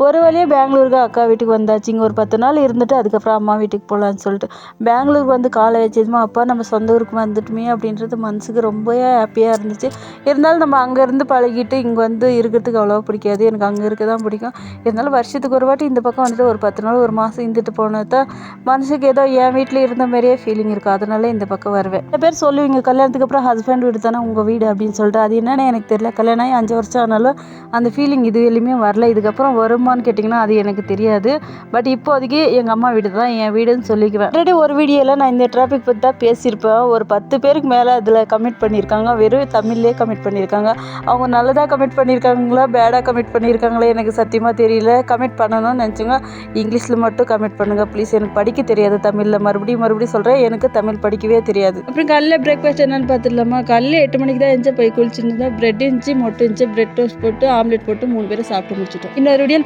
ஒரு வழியாக பெங்களூருக்கு அக்கா வீட்டுக்கு வந்தாச்சுங்க. ஒரு 10 நாள் இருந்துட்டு அதுக்கப்புறம் அம்மா வீட்டுக்கு போகலான்னு சொல்லிட்டு. பெங்களூர் வந்து காலை வச்சதுமா அப்பா நம்ம சொந்த ஊருக்கு வந்துட்டுமே அப்படின்றது மனசுக்கு ரொம்பவே ஹாப்பியாக இருந்துச்சு. இருந்தாலும் நம்ம அங்கேருந்து பழகிட்டு இங்கே வந்து இருக்கிறதுக்கு அவ்வளோவா பிடிக்காது. எனக்கு அங்கே இருக்க தான் பிடிக்கும். இருந்தாலும் வருஷத்துக்கு ஒரு வாட்டி இந்த பக்கம் வந்துட்டு ஒரு 10 நாள் 1 மாதம் இருந்துட்டு போனால் தான் மனசுக்கு ஏதோ என் வீட்டில் இருந்த மாதிரியே ஃபீலிங் இருக்கும். அதனால இந்த பக்கம் வருவேன். சில பேர் சொல்லுவீங்க கல்யாணத்துக்கு அப்புறம் ஹஸ்பண்ட் வீடு தானே உங்கள் வீடு அப்படின்னு சொல்லிட்டு. அது என்னன்னு எனக்கு தெரியல. கல்யாணம் ஆகி 5 வருஷம் ஆனாலும் அந்த ஃபீலிங் இது எதுலையுமே வரல. இதுக்கப்புறம் வருமான்னு கேட்டிங்கன்னா அது எனக்கு தெரியாது. பட் இப்போதைக்கு எங்கள் அம்மா வீடு தான் என் வீடுன்னு சொல்லிக்குவேன். ஆல்ரெடி ஒரு வீடியோவில் நான் இந்த டிராஃபிக் பற்றி தான் பேசியிருப்பேன். ஒரு 10 பேருக்கு மேலே அதில் கமெண்ட் பண்ணியிருக்காங்க. வெறும் தமிழ்லேயே கமெண்ட் பண்ணியிருக்காங்க. அவங்க நல்லதாக கமெண்ட் பண்ணியிருக்காங்களா பேடாக கமெண்ட் பண்ணியிருக்காங்களா எனக்கு சத்தியமாக தெரியல. கமெண்ட் பண்ணணும்னு நினச்சிங்க இங்கிலீஷில் மட்டும் கமெண்ட் பண்ணுங்கள் ப்ளீஸ். எனக்கு படிக்க தெரியாது தமிழில். மறுபடியும் சொல்கிறேன், எனக்கு தமிழ் படிக்கவே தெரியாது. அப்புறம் காலையில் பிரேக்ஃபாஸ்ட் என்னென்னு பார்த்துடலாமா? காலையில் 8 மணிக்கு தான் எழுந்து போய் குளிச்சுட்டு பிரெட் இருந்துச்சு, மொட்டை இருந்துச்சு, பிரெட் டோஸ்ட் போட்டு ஆம்லெட் போட்டு 3 பேரும் சாப்பிட்டு முடிச்சிட்டோம். இன்னொரு வீடியோ